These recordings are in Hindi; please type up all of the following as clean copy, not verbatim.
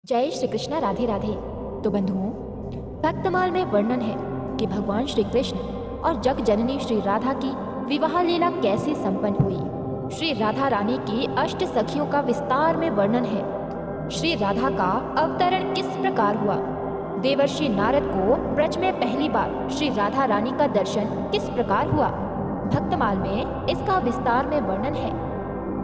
जय श्री कृष्ण। राधे राधे। तो बंधुओं, भक्तमाल में वर्णन है कि भगवान श्री कृष्ण और जग जननी श्री राधा की विवाह लीला कैसे संपन्न हुई। श्री राधा रानी की अष्ट सखियों का विस्तार में वर्णन है। श्री राधा का अवतरण किस प्रकार हुआ। देवर्षि नारद को ब्रज में पहली बार श्री राधा रानी का दर्शन किस प्रकार हुआ। भक्तमाल में इसका विस्तार में वर्णन है।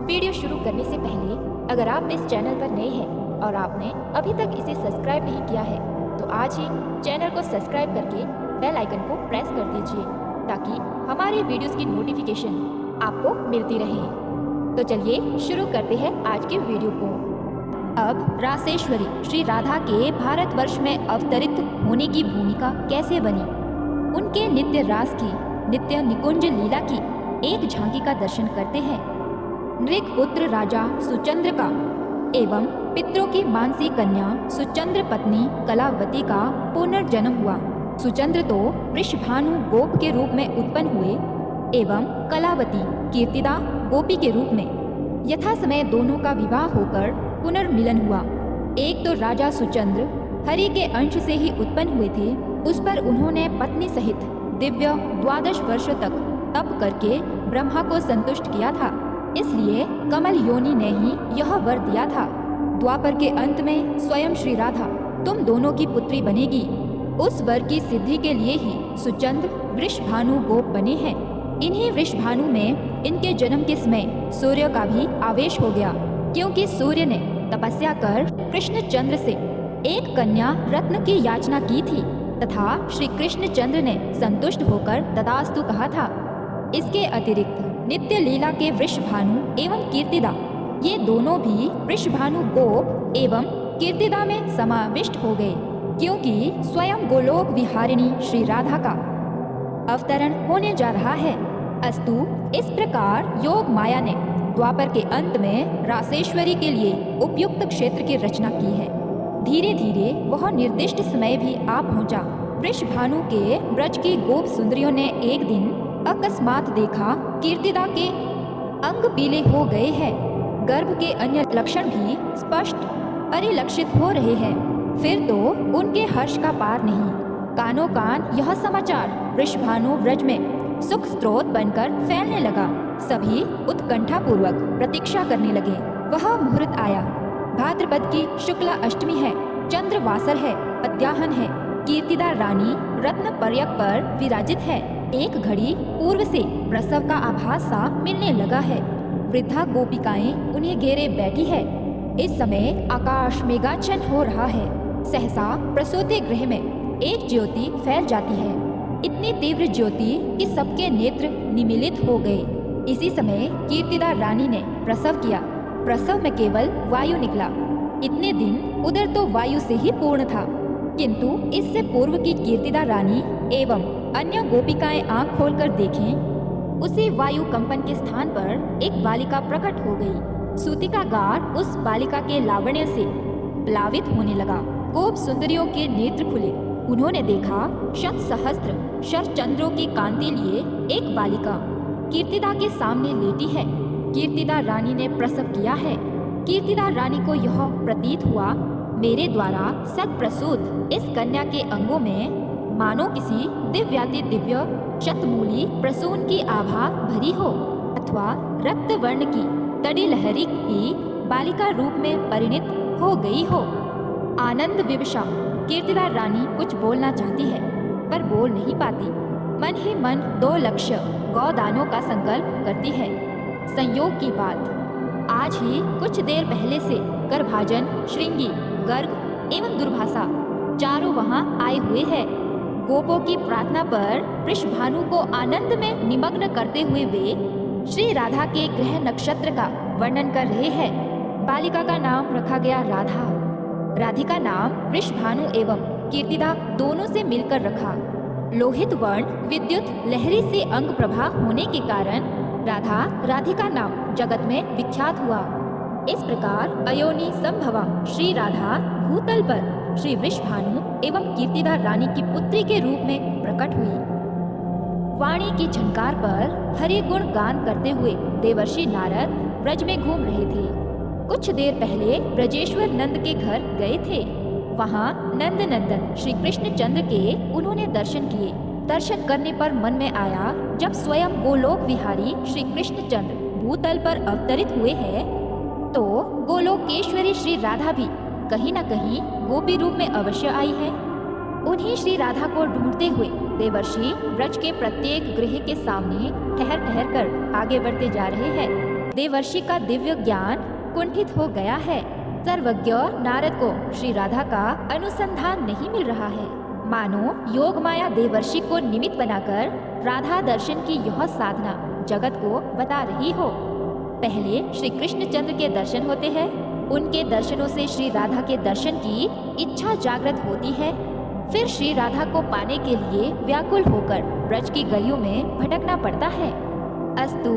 वीडियो शुरू करने से पहले अगर आप इस चैनल पर नए हैं और आपने अभी तक इसे सब्सक्राइब नहीं किया है तो आज ही चैनल को सब्सक्राइब करके बेल आइकन को प्रेस कर दीजिए ताकि हमारे वीडियोस की नोटिफिकेशन आपको मिलती रहे। तो चलिए शुरू करते हैं आज के वीडियो को। अब रासेश्वरी श्री राधा के भारतवर्ष में अवतरित होने की भूमिका कैसे बनी, उनके नित्य रास की, नित्य निकुंज लीला की एक झांकी का दर्शन करते हैं। नृगपुत्र राजा सुचंद्र का एवं पितरों की मानसी कन्या सुचंद्र पत्नी कलावती का पुनर्जन्म हुआ। सुचंद्र तो वृषभानु गोप के रूप में उत्पन्न हुए एवं कलावती कीर्तिदा गोपी के रूप में। यथा समय दोनों का विवाह होकर पुनर्मिलन हुआ। एक तो राजा सुचंद्र हरि के अंश से ही उत्पन्न हुए थे, उस पर उन्होंने पत्नी सहित दिव्य 12 वर्षों तक तप करके ब्रह्मा को संतुष्ट किया था। इसलिए कमल योनि ने ही यह वर दिया था। द्वापर के अंत में स्वयं श्री राधा तुम दोनों की पुत्री बनेगी। उस वर की सिद्धि के लिए ही सुचंद्र वृषभानु गोप बने हैं। इन्हीं वृषभानु में इनके जन्म के समय सूर्य का भी आवेश हो गया, क्योंकि सूर्य ने तपस्या कर कृष्ण चंद्र से एक कन्या रत्न की याचना की थी तथा श्री कृष्ण चंद्र ने संतुष्ट होकर तथास्तु कहा था। इसके अतिरिक्त नित्य लीला के वृषभानु एवं कीर्तिदा, ये दोनों भी वृषभानु गोप एवं कीर्तिदा में समाविष्ट हो गए, क्योंकि स्वयं गोलोक विहारिणी श्री राधा का अवतरण होने जा रहा है। अस्तु, इस प्रकार योग माया ने द्वापर के अंत में रासेश्वरी के लिए उपयुक्त क्षेत्र की रचना की है। धीरे धीरे वह निर्दिष्ट समय भी आ पहुंचा। वृषभानु के ब्रज की गोप सुंदरियों ने एक दिन अकस्मात देखा कीर्तिदा के अंग पीले हो गए हैं, गर्भ के अन्य लक्षण भी स्पष्ट परिलक्षित हो रहे हैं। फिर तो उनके हर्ष का पार नहीं। कानों कान यह समाचार वृषभानु व्रज में सुख स्रोत बनकर फैलने लगा। सभी उत्कंठा पूर्वक प्रतीक्षा करने लगे। वह मुहूर्त आया। भाद्रपद की शुक्ला अष्टमी है, चंद्रवासर है, मध्याह्न है। कीर्तिदा रानी रत्न पर्यक पर विराजित है। एक घड़ी पूर्व से प्रसव का आभास सा मिलने लगा है। वृद्धा गोपिकाएं उन्हें घेरे बैठी है। इस समय आकाश मेघाच्छन्न हो रहा है। सहसा प्रसूति गृह में एक ज्योति फैल जाती है, इतनी तीव्र ज्योति कि सबके नेत्र निमीलित हो गए। इसी समय कीर्तिदा रानी ने प्रसव किया। प्रसव में केवल वायु निकला। इतने दिन उदर तो वायु से ही पूर्ण था, किंतु इससे पूर्व की कीर्तिदा रानी एवं अन्य गोपिकाएं आंख खोलकर देखें, उसी वायु कंपन के स्थान पर एक बालिका प्रकट हो गई। सूतिकागार उस बालिका के लावण्य से प्लावित होने लगा। गोप सुंदरियों के नेत्र खुले। उन्होंने देखा शत सहस्त्र शरचंद्रों की कांति लिए एक बालिका कीर्तिदा के सामने लेटी है। कीर्तिदा रानी ने प्रसव किया है। कीर्तिदा रानी को यह प्रतीत हुआ, मेरे द्वारा सत प्रसूत इस कन्या के अंगों में मानो किसी दिव्याति दिव्य शतमूली प्रसून की आभा भरी हो, अथवा रक्त वर्ण की तड़ी लहरी ही बालिका रूप में परिणित हो गई हो। आनंद विवशा कीर्तिदा रानी कुछ बोलना चाहती है पर बोल नहीं पाती। मन ही मन 2 लक्ष्य गौदानों का संकल्प करती है। संयोग की बात, आज ही कुछ देर पहले से करभाजन, श्रृंगी, गर्ग एवं दुर्भाषा चारों वहाँ आए हुए हैं। गोपों की प्रार्थना पर वृषभानु को आनंद में निमग्न करते हुए वे श्री राधा के ग्रह नक्षत्र का वर्णन कर रहे हैं। बालिका का नाम रखा गया राधा। राधिका नाम वृषभानु एवं कीर्तिदा दोनों से मिलकर रखा। लोहित वर्ण विद्युत लहरी से अंग प्रभा होने के कारण राधा राधिका नाम जगत में विख्यात हुआ। इस प्रकार अयोनि संभवा श्री राधा भूतल पर श्री वृषभानु एवं कीर्तिदा रानी की पुत्री के रूप में प्रकट हुई। वाणी की झनकार पर हरि गुण गान करते हुए देवर्षि नारद ब्रज में घूम रहे थे। कुछ देर पहले ब्रजेश्वर नंद के घर गए थे। वहाँ नंद नंदन श्री कृष्ण चंद्र के उन्होंने दर्शन किए। दर्शन करने पर मन में आया, जब स्वयं गोलोक विहारी श्री कृष्ण चंद्र भूतल पर अवतरित हुए हैं, तो गोलोकेश्वरी श्री राधा भी कहीं न कहीं गोपी रूप में अवश्य आई है। उन्हीं श्री राधा को ढूंढते हुए देवर्षि ब्रज के प्रत्येक गृह के सामने ठहर ठहर कर आगे बढ़ते जा रहे हैं। देवर्षि का दिव्य ज्ञान कुंठित हो गया है। सर्वज्ञ नारद को श्री राधा का अनुसंधान नहीं मिल रहा है। मानो योग माया देवर्षि को निमित्त बनाकर राधा दर्शन की यह साधना जगत को बता रही हो। पहले श्री कृष्ण चंद्र के दर्शन होते हैं, उनके दर्शनों से श्री राधा के दर्शन की इच्छा जागृत होती है। फिर श्री राधा को पाने के लिए व्याकुल होकर ब्रज की गलियों में भटकना पड़ता है। अस्तु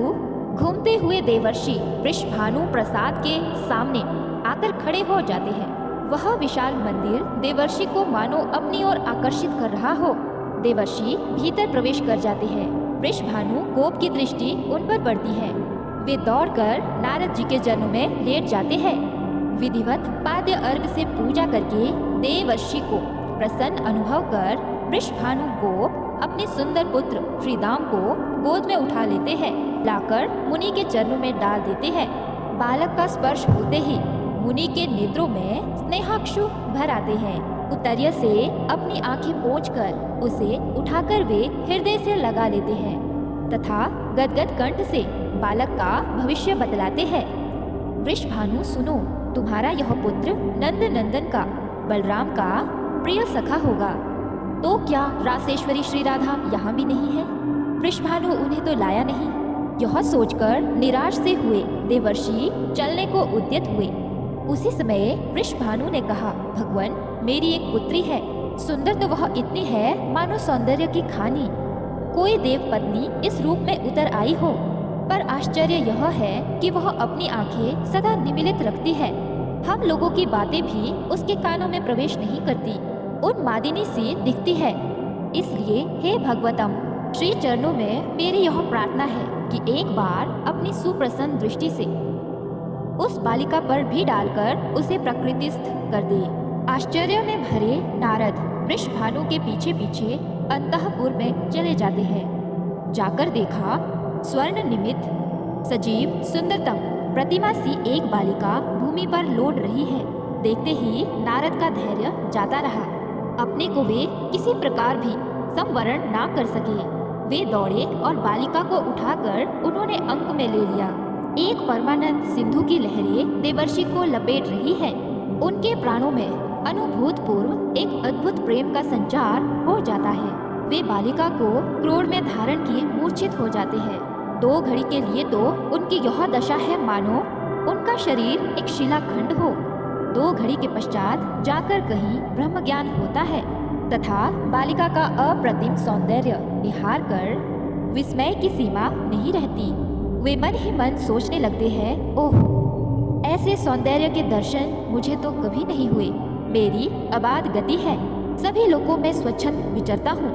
घूमते हुए देवर्षि वृषभानु प्रसाद के सामने आकर खड़े हो जाते हैं। वह विशाल मंदिर देवर्षि को मानो अपनी ओर आकर्षित कर रहा हो। देवर्षि भीतर प्रवेश कर जाते हैं। वृषभानु गोप की दृष्टि उन पर पड़ती है। वे दौड़कर नारद जी के चरणों में लेट जाते हैं। विधिवत पाद्य अर्घ से पूजा करके देवर्षि को प्रसन्न अनुभव कर वृषभानु गोप अपने सुंदर पुत्र श्रीदाम को गोद में उठा लेते हैं, लाकर मुनि के चरणों में डाल देते हैं। बालक का स्पर्श होते ही मुनि के नेत्रों में स्नेहाक्षु भर आते हैं। उत्तरीय से अपनी आंखें पोंछकर उसे उठाकर वे हृदय से लगा लेते हैं तथा गदगद कंठ से बालक का भविष्य बतलाते हैं। वृषभानु सुनो, तुम्हारा यह पुत्र नंद नंदन का बलराम का प्रिय सखा होगा। तो क्या रासेश्वरी श्री राधा यहाँ भी नहीं है? वृषभानु उन्हें तो लाया नहीं। यह सोचकर निराश से हुए देवर्षि चलने को उद्यत हुए। उसी समय वृषभानु ने कहा, भगवान, मेरी एक पुत्री है। सुंदर तो वह इतनी है मानो सौंदर्य की खानी। कोई देव पत्नी इस रूप में उतर आई हो, पर आश्चर्य यह है कि वह अपनी आंखें सदा निमिलित रखती है। हम लोगों की बातें भी उसके कानों में प्रवेश नहीं करती, उन्मादिनी सी दिखती है। इसलिए हे भगवतम, श्री चरणों में मेरी यह प्रार्थना है कि एक बार अपनी सुप्रसन्न दृष्टि से उस बालिका पर भी डालकर उसे प्रकृतिस्थ कर दे। आश्चर्य में भरे नारद वृषभानु के पीछे पीछे अंतःपुर में चले जाते हैं। जाकर देखा, स्वर्ण निमित्त सजीव सुंदरतम प्रतिमा सी एक बालिका भूमि पर लौट रही है। देखते ही नारद का धैर्य जाता रहा। अपने को वे किसी प्रकार भी संवरण ना कर सके। वे दौड़े और बालिका को उठाकर उन्होंने अंक में ले लिया। एक परमानंद सिंधु की लहरें देवर्षि को लपेट रही है। उनके प्राणों में अनुभूतपूर्व एक अद्भुत प्रेम का संचार हो जाता है। वे बालिका को क्रोध में धारण किए मूर्छित हो जाते हैं। 2 घड़ी के लिए तो उनकी यह दशा है मानो उनका शरीर एक शिलाखंड हो। 2 घड़ी के पश्चात जाकर कहीं ब्रह्म ज्ञान होता है तथा बालिका का अप्रतिम सौंदर्य निहार कर विस्मय की सीमा नहीं रहती। वे मन ही मन सोचने लगते हैं, ओह, ऐसे सौंदर्य के दर्शन मुझे तो कभी नहीं हुए। मेरी अबाध गति है। सभी लोकों में स्वच्छंद विचरता हूँ।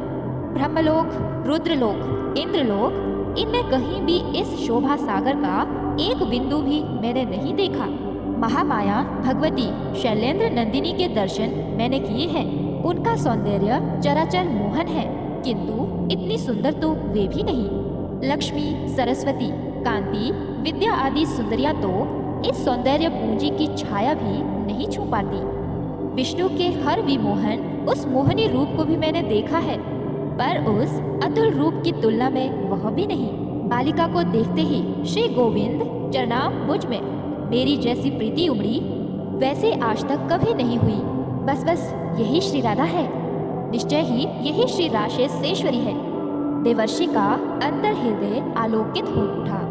ब्रह्मलोक, रुद्रलोक, इंद्रलोक, इनमें कहीं भी इस शोभा सागर का एक बिंदु भी मैंने नहीं देखा। महामाया भगवती शैलेंद्र नंदिनी के दर्शन मैंने किए हैं। उनका सौंदर्य चराचर मोहन है, किंतु इतनी सुंदर तो वे भी नहीं। लक्ष्मी, सरस्वती, कांति, विद्या आदि सुंदरियां तो इस सौंदर्य पूंजी की छाया भी नहीं छू पाती। विष्णु के हर विमोहन उस मोहनी रूप को भी मैंने देखा है, पर उस अतुल रूप की तुलना में वह भी नहीं। बालिका को देखते ही श्री गोविंद चरणाम्बुज में मेरी जैसी प्रीति उमड़ी, वैसे आज तक कभी नहीं हुई। बस बस यही श्री राधा है। निश्चय ही यही श्री राशेश्वरी है। देवर्षि का अंतर हृदय आलोकित हो उठा।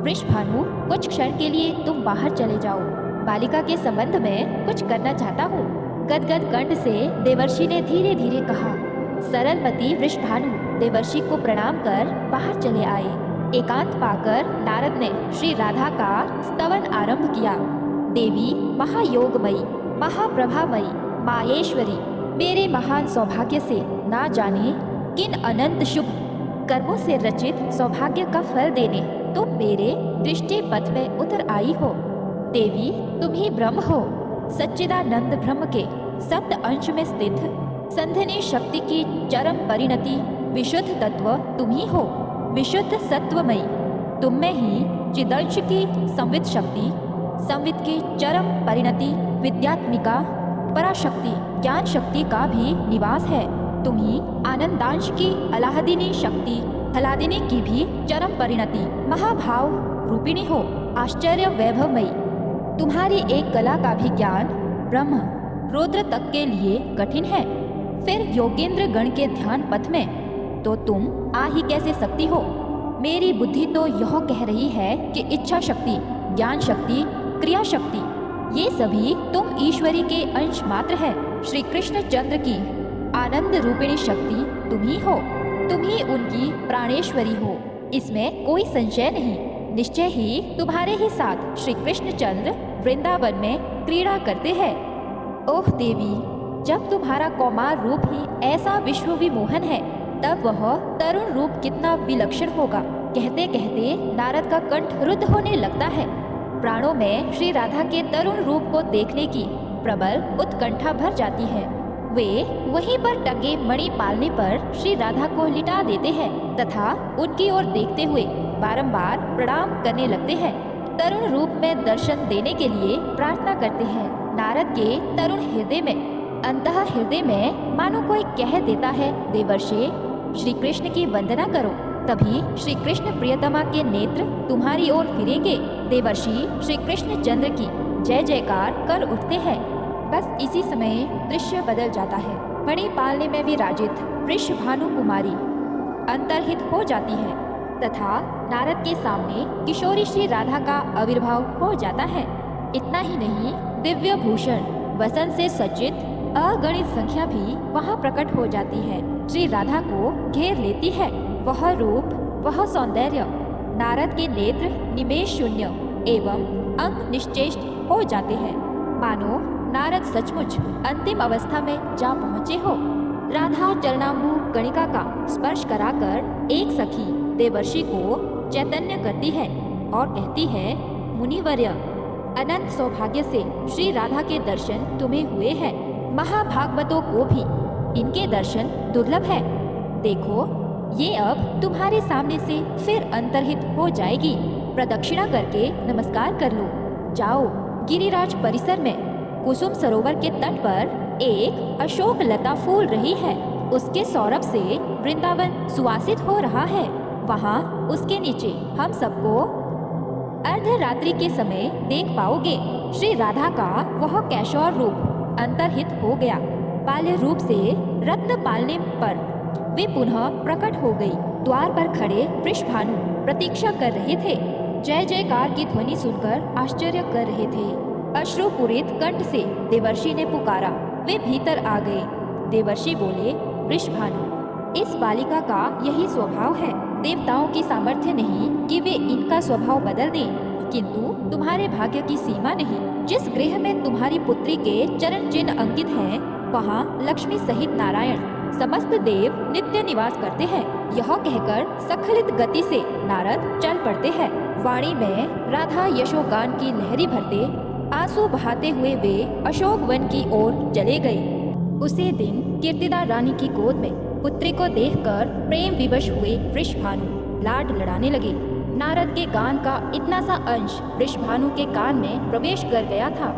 वृषभानु, कुछ क्षण के लिए तुम बाहर चले जाओ। बालिका के संबंध में कुछ करना चाहता हूँ। गदगद कंठ से देवर्षि ने धीरे धीरे कहा। सरलमती वृषभानु देवर्षि को प्रणाम कर बाहर चले आए। एकांत पाकर नारद ने श्री राधा का स्तवन आरंभ किया। देवी महायोगमयी, महाप्रभामयी, माहेश्वरी, मेरे महान सौभाग्य से ना जाने किन अनंत शुभ कर्मों से रचित सौभाग्य का फल देने तुम मेरे दृष्टि पथ में उतर आई हो। देवी, तुम ही ब्रह्म हो। सच्चिदानंद ब्रह्म के सप्त अंश में स्थित संधिनी शक्ति की चरम परिणति विशुद्ध तत्व तुम ही हो। विशुद्ध सत्वमयी तुम में ही चिदंश की संवित शक्ति, संवित की चरम परिणति विद्यात्मिका पराशक्ति ज्ञान शक्ति का भी निवास है। तुम ही आनंदांश की अलाहदिनी शक्ति, हलादिनी की भी चरम परिणति महाभाव रूपिणी हो। आश्चर्य वैभवमयी तुम्हारी एक कला का भी ज्ञान ब्रह्म रुद्र तक के लिए कठिन है। फिर योगेंद्र गण के ध्यान पथ में तो तुम आ ही कैसे सकती हो। मेरी बुद्धि तो यह कह रही है कि इच्छा शक्ति, ज्ञान शक्ति, क्रिया शक्ति ये सभी तुम ईश्वरी के अंश मात्र है। श्री कृष्ण चंद्र की आनंद रूपिणी शक्ति तुम ही हो। तुम ही उनकी प्राणेश्वरी हो, इसमें कोई संशय नहीं। निश्चय ही तुम्हारे ही साथ श्री कृष्ण चंद्र वृंदावन में क्रीड़ा करते हैं। ओह देवी, जब तुम्हारा कौमार रूप ही ऐसा विश्व विमोहन है, तब वह तरुण रूप कितना विलक्षण होगा। कहते कहते नारद का कंठ रुद्ध होने लगता है। प्राणों में श्री राधा के तरुण रूप को देखने की प्रबल उत्कंठा भर जाती है। वे वहीं पर टंगे मणि पालने पर श्री राधा को लिटा देते हैं तथा उनकी ओर देखते हुए बारंबार प्रणाम करने लगते हैं। तरुण रूप में दर्शन देने के लिए प्रार्थना करते हैं। नारद के तरुण हृदय में, अंतः हृदय में मानो कोई कह देता है, देवर्षि श्री कृष्ण की वंदना करो। तभी श्री कृष्ण प्रियतमा के नेत्र तुम्हारी ओर फिरेंगे। देवर्षि श्री कृष्ण चंद्र की जय जयकार कर उठते हैं। बस इसी समय दृश्य बदल जाता है। मणि पालने में विराजित वृषभानु कुमारी अंतर्हित हो जाती है तथा नारद के सामने किशोरी श्री राधा का आविर्भाव हो जाता है। इतना ही नहीं, दिव्य भूषण वसंत से सज्जित अगणित संख्या भी वहाँ प्रकट हो जाती है। श्री राधा को घेर लेती है। वह रूप, वह सौंदर्य, नारद के नेत्र निमेष शून्य एवं अंग निश्चेष्ट हो जाते हैं। मानो नारद सचमुच अंतिम अवस्था में जा पहुँचे हो। राधा चरणाम्बु कणिका का स्पर्श कराकर एक सखी देवर्षि को चैतन्य करती है और कहती है, मुनिवर्य, अनंत सौभाग्य से श्री राधा के दर्शन तुम्हें हुए हैं। महाभागवतों को भी इनके दर्शन दुर्लभ है। देखो, ये अब तुम्हारे सामने से फिर अंतर्हित हो जाएगी। प्रदक्षिणा करके नमस्कार कर लो। जाओ, गिरिराज परिसर में कुसुम सरोवर के तट पर एक अशोक लता फूल रही है। उसके सौरभ से वृंदावन सुवासित हो रहा है। वहाँ उसके नीचे हम सबको अर्धरात्रि के समय देख पाओगे। श्री राधा का वह कैशोर रूप अंतर्हित हो गया। बाल्य रूप से रत्न पालने पर वे पुनः प्रकट हो गई। द्वार पर खड़े वृषभानु प्रतीक्षा कर रहे थे। जय जयकार की ध्वनि सुनकर आश्चर्य कर रहे थे। अश्रुपूरित कंठ से देवर्षि ने पुकारा। वे भीतर आ गए। देवर्षि बोले, वृषभानु, इस बालिका का यही स्वभाव है। देवताओं की सामर्थ्य नहीं कि वे इनका स्वभाव बदल दें, किंतु तुम्हारे भाग्य की सीमा नहीं। जिस गृह में तुम्हारी पुत्री के चरण चिन्ह अंकित हैं, वहाँ लक्ष्मी सहित नारायण समस्त देव नित्य निवास करते हैं। यह कहकर सखलित गति से नारद चल पड़ते हैं। वाणी में राधा यशोगान की लहरी भरते आंसू बहाते हुए वे अशोक वन की ओर चले गए। उसी दिन कीर्तिदा रानी की गोद में पुत्री को देखकर प्रेम विवश हुए वृषभानु लाड लड़ाने लगे। नारद के गान का इतना सा अंश वृषभानु के कान में प्रवेश कर गया था।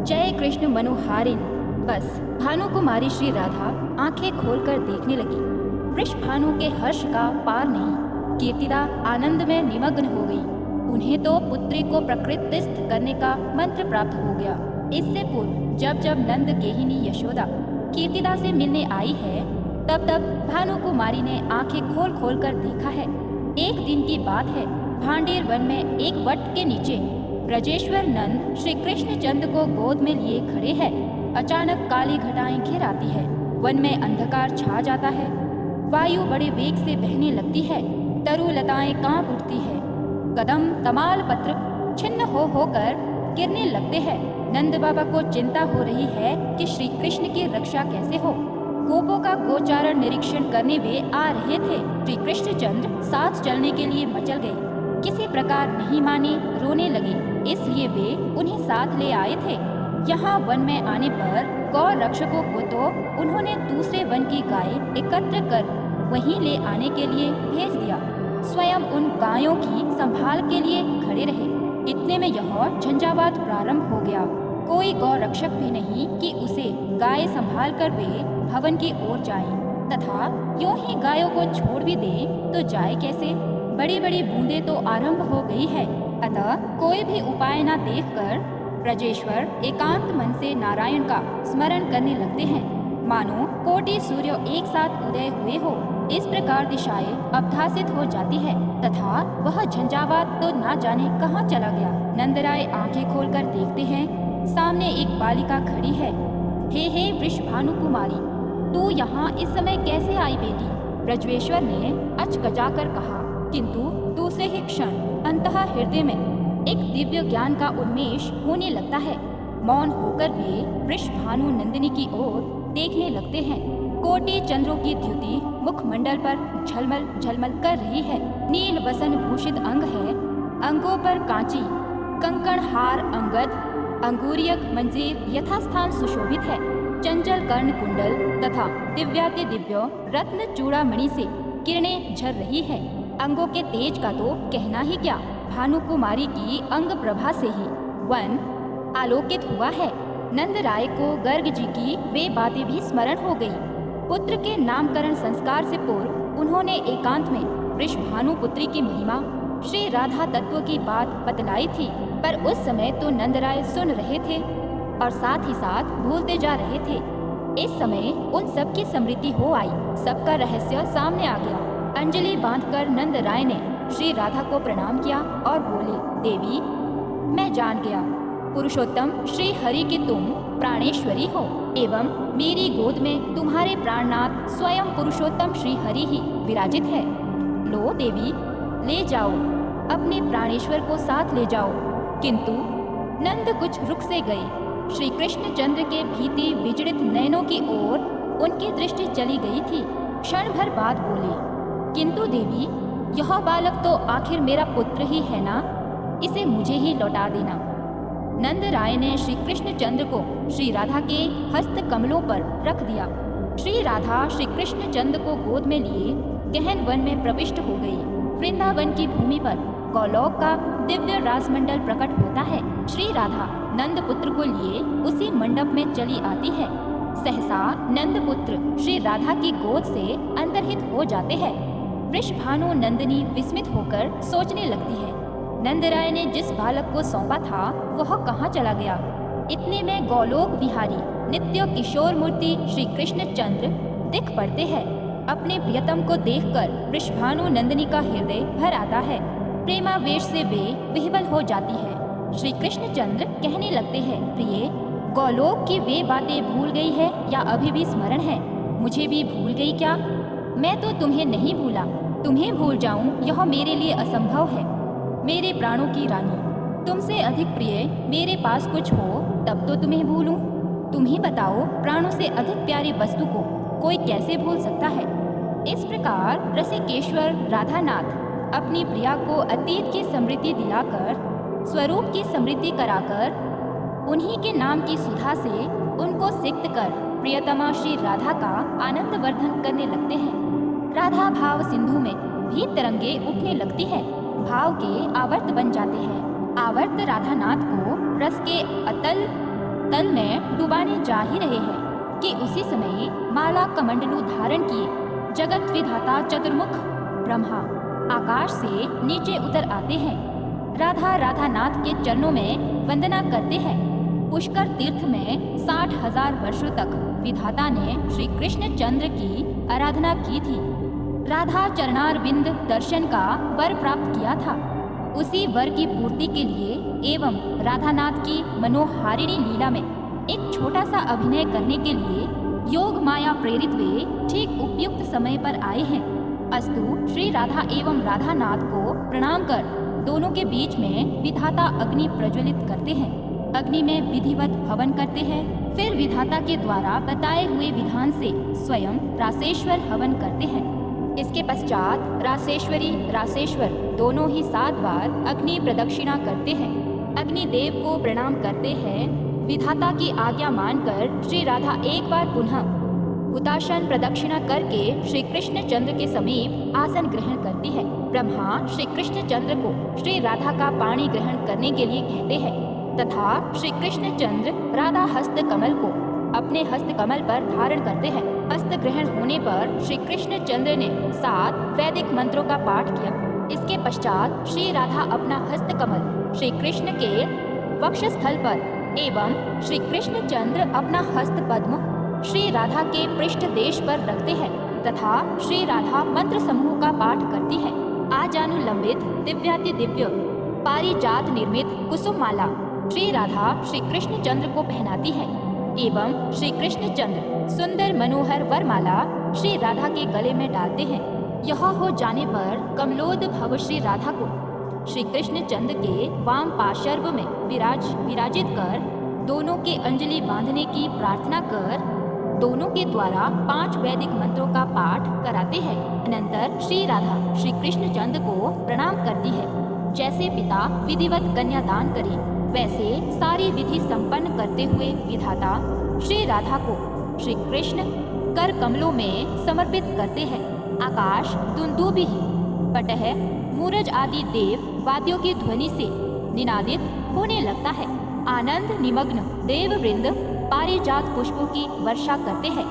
जय कृष्ण मनोहारिन। बस भानु कुमारी श्री राधा आंखें खोलकर देखने लगी। वृषभानु के हर्ष का पार नहीं। कीर्तिदा आनंद में निमग्न हो गई। उन्हें तो पुत्री को प्रकृतिस्थ करने का मंत्र प्राप्त हो गया। इससे पूर्व जब जब नंद गेहिनी यशोदा कीर्तिदा से मिलने आई है, तब तब भानु कुमारी ने आंखें खोल खोल कर देखा है। एक दिन की बात है, भांडेर वन में एक वट के नीचे ब्रजेश्वर नंद श्री कृष्ण चंद्र को गोद में लिए खड़े हैं। अचानक काली घटाएं घिर आती है। वन में अंधकार छा जाता है। वायु बड़े वेग से बहने लगती है। तरु लताएं कांप उठती है। कदम तमाल पत्र छिन्न होकर गिरने लगते हैं। नंद बाबा को चिंता हो रही है कि श्री कृष्ण की रक्षा कैसे हो। गोपों का गोचारण निरीक्षण करने वे आ रहे थे। श्री कृष्ण चंद्र साथ चलने के लिए मचल गए। किसी प्रकार नहीं माने, रोने लगे। इसलिए वे उन्हें साथ ले आए थे। यहाँ वन में आने पर गौ रक्षकों को तो उन्होंने दूसरे वन की गाय एकत्र कर वहीं ले आने के लिए भेज दिया। स्वयं उन गायों की संभाल के लिए खड़े रहे। इतने में यह झंझावात प्रारंभ हो गया। कोई गौ रक्षक भी नहीं कि उसे गाय संभाल कर वे भवन की ओर जाएं, तथा यूं ही गायों को छोड़ भी दें तो जाए कैसे। बड़ी बड़ी बूंदें तो आरंभ हो गई है। अतः कोई भी उपाय न देखकर ब्रजेश्वर एकांत मन से नारायण का स्मरण करने लगते हैं, मानो कोटि सूर्य एक साथ उदय हुए हो। इस प्रकार दिशाएं अवधासित हो जाती है तथा वह झंझावात तो ना जाने कहाँ चला गया। नंदराय आंखें खोलकर देखते हैं, सामने एक बालिका खड़ी है। हे वृषभानु कुमारी, तू यहाँ इस समय कैसे आई बेटी? ब्रजेश्वर ने अचकचाकर कहा, किंतु दूसरे ही क्षण अंतः हृदय में एक दिव्य ज्ञान का उन्मेष होने लगता है। मौन होकर वे वृषभानु नंदिनी की ओर देखने लगते हैं। कोटि चंद्रों की द्युति मुखमंडल पर झलमल झलमल कर रही है। नील वसन भूषित अंग है, अंगों पर कांची कंकण हार अंगद अंगूरियक मंजीर यथास्थान सुशोभित है। चंचल कर्ण कुंडल तथा दिव्याति दिव्य रत्न चूड़ामणि से किरणें झर रही है। अंगों के तेज का तो कहना ही क्या, भानु कुमारी की अंग प्रभा से ही वन आलोकित हुआ है। नंद राय को गर्ग जी की वे बातें भी स्मरण हो गई। पुत्र के नामकरण संस्कार से पूर्व उन्होंने एकांत में वृषभानु पुत्री की महिमा श्री राधा तत्व की बात बतलाई थी, पर उस समय तो नंदराय सुन रहे थे और साथ ही साथ भूलते जा रहे थे। इस समय उन सब की स्मृति हो आई, सबका रहस्य सामने आ गया। अंजलि बांधकर नंद राय ने श्री राधा को प्रणाम किया और बोले, देवी, मैं जान गया पुरुषोत्तम श्री हरि की तुम प्राणेश्वरी हो एवं मेरी गोद में तुम्हारे प्राणनाथ स्वयं पुरुषोत्तम श्री हरि ही विराजित है। लो देवी, ले जाओ, अपने प्राणेश्वर को साथ ले जाओ। किंतु नंद कुछ रुक से गए। श्री कृष्ण चंद्र के भीति विचलित नयनों की ओर उनकी दृष्टि चली गई थी। क्षण भर बाद बोले, किंतु देवी, यह बालक तो आखिर मेरा पुत्र ही है ना, इसे मुझे ही लौटा देना। नंद राय ने श्री कृष्ण चंद्र को श्री राधा के हस्त कमलों पर रख दिया। श्री राधा श्री कृष्ण चंद्र को गोद में लिए गहन वन में प्रविष्ट हो गई। वृंदावन की भूमि पर गौलोक का दिव्य रासमंडल प्रकट होता है। श्री राधा नंद पुत्र को लिए उसी मंडप में चली आती है। सहसा नंद पुत्र श्री राधा की गोद से अंतर्हित हो जाते हैं। वृषभानु नंदिनी विस्मित होकर सोचने लगती है, नंदराय ने जिस बालक को सौंपा था वह कहाँ चला गया। इतने में गौलोक विहारी नित्य किशोर मूर्ति श्री कृष्ण चंद्र दिख पड़ते हैं। अपने प्रियतम को देखकर वृषभानु नंदिनी का हृदय भर आता है। प्रेमावेश से वे विह्वल हो जाती है। श्री कृष्ण चंद्र कहने लगते हैं, प्रिय, गौलोक की वे बातें भूल गई है या अभी भी स्मरण है? मुझे भी भूल गई क्या? मैं तो तुम्हें नहीं भूला, तुम्हें भूल जाऊं यह मेरे लिए असंभव है। मेरे प्राणों की रानी, तुमसे अधिक प्रिय मेरे पास कुछ हो तब तो तुम्हें भूलूं। तुम ही बताओ, प्राणों से अधिक प्यारी वस्तु को कोई कैसे भूल सकता है? इस प्रकार रसिकेश्वर राधानाथ अपनी प्रिया को अतीत की स्मृति दिलाकर, स्वरूप की स्मृति कराकर, उन्हीं के नाम की सुधा से उनको सिक्त कर प्रियतमा श्री राधा का आनंद वर्धन करने लगते हैं। राधा भाव सिंधु में भी तरंगे उठने लगती है, भाव के आवर्त बन जाते हैं। आवर्त राधानाथ को रस के अतल तल में डुबाने जा ही रहे हैं कि उसी समय माला कमंडलू धारण किए जगत विधाता चतुर्मुख ब्रह्मा आकाश से नीचे उतर आते हैं। राधा राधानाथ के चरणों में वंदना करते हैं। पुष्कर तीर्थ में 60,000 वर्षों तक विधाता ने श्री कृष्ण चंद्र की आराधना की थी। राधा चरणारविंद दर्शन का वर प्राप्त किया था। उसी वर की पूर्ति के लिए एवं राधानाथ की मनोहारिणी लीला में एक छोटा सा अभिनय करने के लिए योग माया प्रेरित वे ठीक उपयुक्त समय पर आए हैं। अस्तु श्री राधा एवं राधानाथ को प्रणाम कर दोनों के बीच में विधाता अग्नि प्रज्वलित करते हैं। अग्नि में विधिवत हवन करते हैं। फिर विधाता के द्वारा बताए हुए विधान से स्वयं रासेश्वर हवन करते हैं। इसके पश्चात रासेश्वरी रासेश्वर दोनों ही 7 बार अग्नि प्रदक्षिणा करते हैं। अग्निदेव को प्रणाम करते हैं। विधाता की आज्ञा मानकर श्री राधा एक बार पुनः हुताशन प्रदक्षिणा करके श्री कृष्ण चंद्र के समीप आसन ग्रहण करती है। ब्रह्मा श्री कृष्ण चंद्र को श्री राधा का पाणी ग्रहण करने के लिए कहते हैं तथा श्री कृष्ण चंद्र राधा हस्त कमल को अपने हस्त कमल पर धारण करते हैं। हस्त ग्रहण होने पर श्री कृष्ण चंद्र ने 7 वैदिक मंत्रों का पाठ किया। इसके पश्चात श्री राधा अपना हस्त कमल श्री कृष्ण के वक्षस्थल पर एवं श्री कृष्ण चंद्र अपना हस्त पद्म श्री राधा के पृष्ठ देश पर रखते हैं तथा श्री राधा मंत्र समूह का पाठ करती है। आजानुलंबित दिव्याति दिव्य पारिजात निर्मित कुसुम माला श्री राधा श्री कृष्ण चंद्र को पहनाती है एवं श्री कृष्ण चंद्र सुंदर मनोहर वरमाला श्री राधा के गले में डालते हैं। यह हो जाने पर कमलोद भव श्री राधा को श्री कृष्ण चंद्र के वाम पार्श्व में विराजित कर दोनों के अंजलि बांधने की प्रार्थना कर दोनों के द्वारा 5 वैदिक मंत्रों का पाठ कराते हैं। अनंतर श्री राधा श्री कृष्ण चंद्र को प्रणाम करती है। जैसे पिता विधिवत कन्यादान करे वैसे सारी विधि संपन्न करते हुए विधाता श्री राधा को श्री कृष्ण कर कमलों में समर्पित करते हैं। आकाश दुंदुभी पटह मूरज आदि देव वाद्यों की ध्वनि से निनादित होने लगता है। आनंद निमग्न देव वृंद पारिजात पुष्पों की वर्षा करते हैं।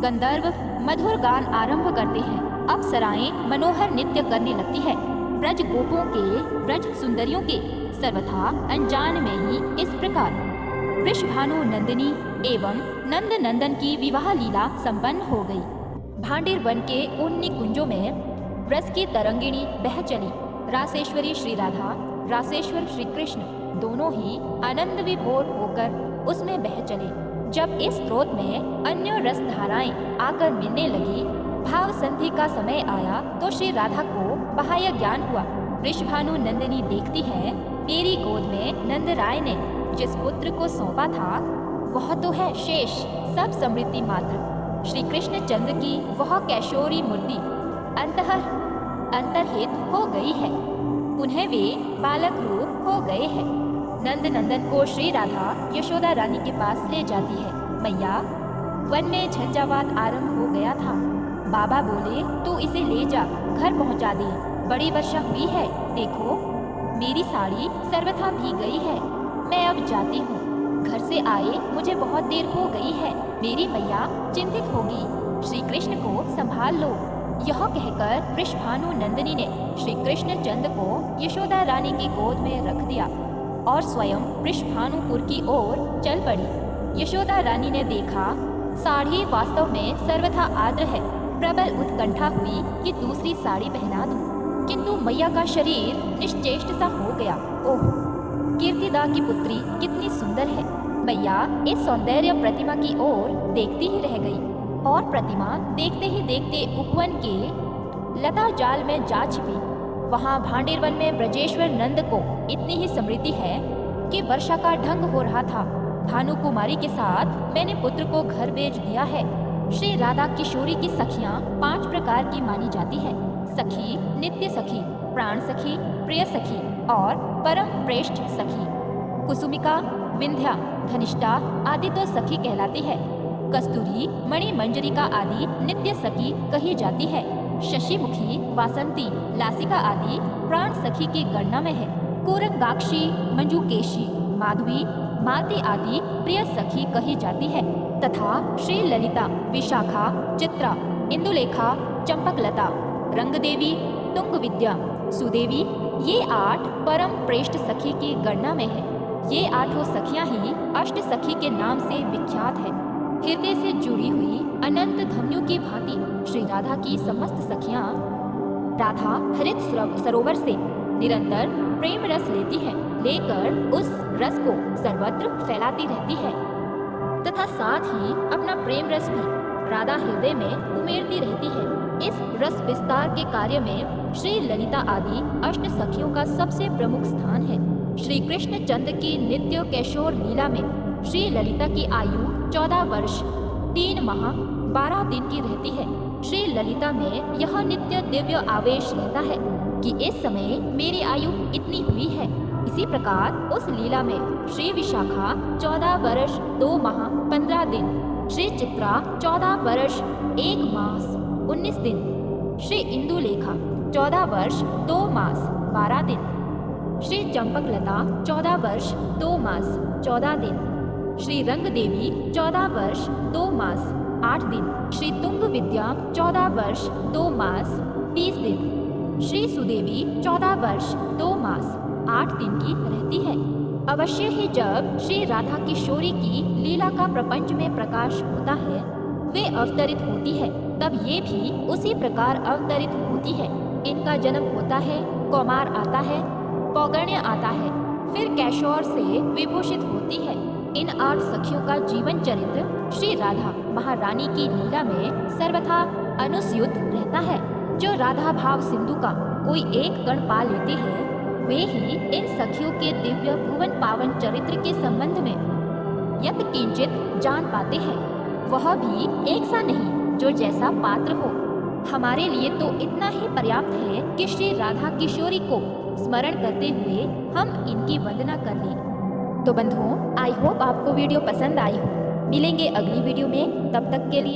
गंधर्व मधुर गान आरंभ करते हैं। अप्सराएं मनोहर नृत्य करने लगती है। ब्रज गोपों के ब्रज सुंदरियों के सर्वथा अनजान में ही इस प्रकार वृषभानु नंदिनी एवं नंद नंदन की विवाह लीला संपन्न हो गई। भांडेर वन के उन निकुंजों में रस की तरंगिणी बह चली। रासेश्वरी श्री राधा रासेश्वर श्री कृष्ण दोनों ही आनंद विभोर होकर उसमें बह चले। जब इस स्रोत में अन्य रस धाराएं आकर मिलने लगी, भाव संधि का समय आया तो श्री राधा को बाह्य ज्ञान हुआ। वृषभानु नंदिनी देखती है मेरी गोद में नंदराय ने जिस पुत्र को सौंपा था वह तो है शेष, सब समृद्धि मात्र। श्री कृष्ण चंद्र की वह कैशोरी मूर्ति अंतर्हित हो गई है। उन्हें वे बालक रूप हो गए हैं। नंद नंदन को श्री राधा यशोदा रानी के पास ले जाती है। मैया, वन में झंझावात आरंभ हो गया था। बाबा बोले तू इसे ले जा, घर पहुंचा दे। बड़ी वर्षा हुई है, देखो मेरी साड़ी सर्वथा भीग गई है। मैं अब जाती हूँ। घर से आए मुझे बहुत देर हो गई है। मेरी मैया चिंतित होगी। श्री कृष्ण को संभाल लो। यह कहकर वृषभानु नंदिनी ने श्री कृष्ण चंद्र को यशोदा रानी की गोद में रख दिया और स्वयं वृषभानुपुर की ओर चल पड़ी। यशोदा रानी ने देखा साड़ी वास्तव में सर्वथा आर्द्र है। प्रबल उत्कंठा हुई कि दूसरी साड़ी पहना दूं, किंतु मैया का शरीर निश्चेष्ट सा हो गया। ओह, कीर्तिदा की पुत्री कितनी सुंदर है। मैया इस सौंदर्य प्रतिमा की ओर देखती ही रह गई और प्रतिमा देखते ही देखते उपवन के लता जाल में जा छिपी। वहाँ भांडेर वन में ब्रजेश्वर नंद को इतनी ही समृद्धि है कि वर्षा का ढंग हो रहा था। भानु कुमारी के साथ मैंने पुत्र को घर भेज दिया है। श्री राधा किशोरी की सखियाँ 5 प्रकार की मानी जाती है। सखी, नित्य सखी, प्राण सखी, प्रिय सखी और परम प्रेष्ठ सखी। कुसुमिका, विंध्या, धनिष्ठा आदि तो सखी कहलाती है। कस्तूरी, मणि, मंजरिका आदि नित्य सखी कही जाती है। शशिमुखी, वासंती, लासिका आदि प्राण सखी की गणना में है। कोरंगाक्षी, मंजुकेशी, माधवी, मालती आदि प्रिय सखी कही जाती है तथा श्री ललिता, विशाखा, चित्रा, इंदुलेखा, चंपकलता, रंगदेवी, तुंग विद्या, सुदेवी ये 8 परम प्रेष्ठ सखी की गणना में है। ये 8 सखियां ही अष्ट सखी के नाम से विख्यात है। हृदय से जुड़ी हुई अनंत धमनियों की भांति श्री राधा की समस्त सखियां राधा हरित सरोवर से निरंतर प्रेम रस लेती है, लेकर उस रस को सर्वत्र फैलाती रहती है तथा साथ ही अपना प्रेम रस भी राधा हृदय में उमेरती रहती है। इस रस विस्तार के कार्य में श्री ललिता आदि अष्ट सखियों का सबसे प्रमुख स्थान है। श्री कृष्ण चंद्र की नित्य कैशोर लीला में श्री ललिता की आयु 14 वर्ष 3 माह 12 दिन की रहती है। श्री ललिता में यह नित्य दिव्य आवेश रहता है कि इस समय मेरी आयु इतनी हुई है इसी प्रकार उस लीला में श्री विशाखा 14 वर्ष 2 माह 15 दिन, श्री चित्रा 14 वर्ष 1 मास 19 दिन, श्री इंदुलेखा 14 वर्ष 2 मास 12 दिन, श्री चंपकलता 14 वर्ष 2 मास 14 दिन, श्री रंग देवी 14 वर्ष 2 मास 8 दिन, श्री तुंग विद्या 14 वर्ष 2 मास 20 दिन, श्री सुदेवी 14 वर्ष 2 मास 8 दिन की रहती है। अवश्य ही जब श्री राधा किशोरी की लीला का प्रपंच में प्रकाश होता है, वे अवतरित होती है, तब ये भी उसी प्रकार अवतरित होती है। इनका जन्म होता है, कौमार आता है, पौगण्य आता है, फिर कैशोर से विभूषित होती है। इन 8 सखियों का जीवन चरित्र श्री राधा महारानी की लीला में सर्वथा अनुस्यूत रहता है। जो राधा भाव सिंधु का कोई एक कण पा लेते हैं, वे ही इन सखियों के दिव्य भुवन पावन चरित्र के संबंध में यत किंचित जान पाते हैं। वह भी एक सा नहीं जो जैसा पात्र हो। हमारे लिए तो इतना ही पर्याप्त है कि श्री राधा किशोरी को स्मरण करते हुए हम इनकी वंदना कर लें। तो बंधुओं, आई होप आपको वीडियो पसंद आई हो। मिलेंगे अगली वीडियो में, तब तक के लिए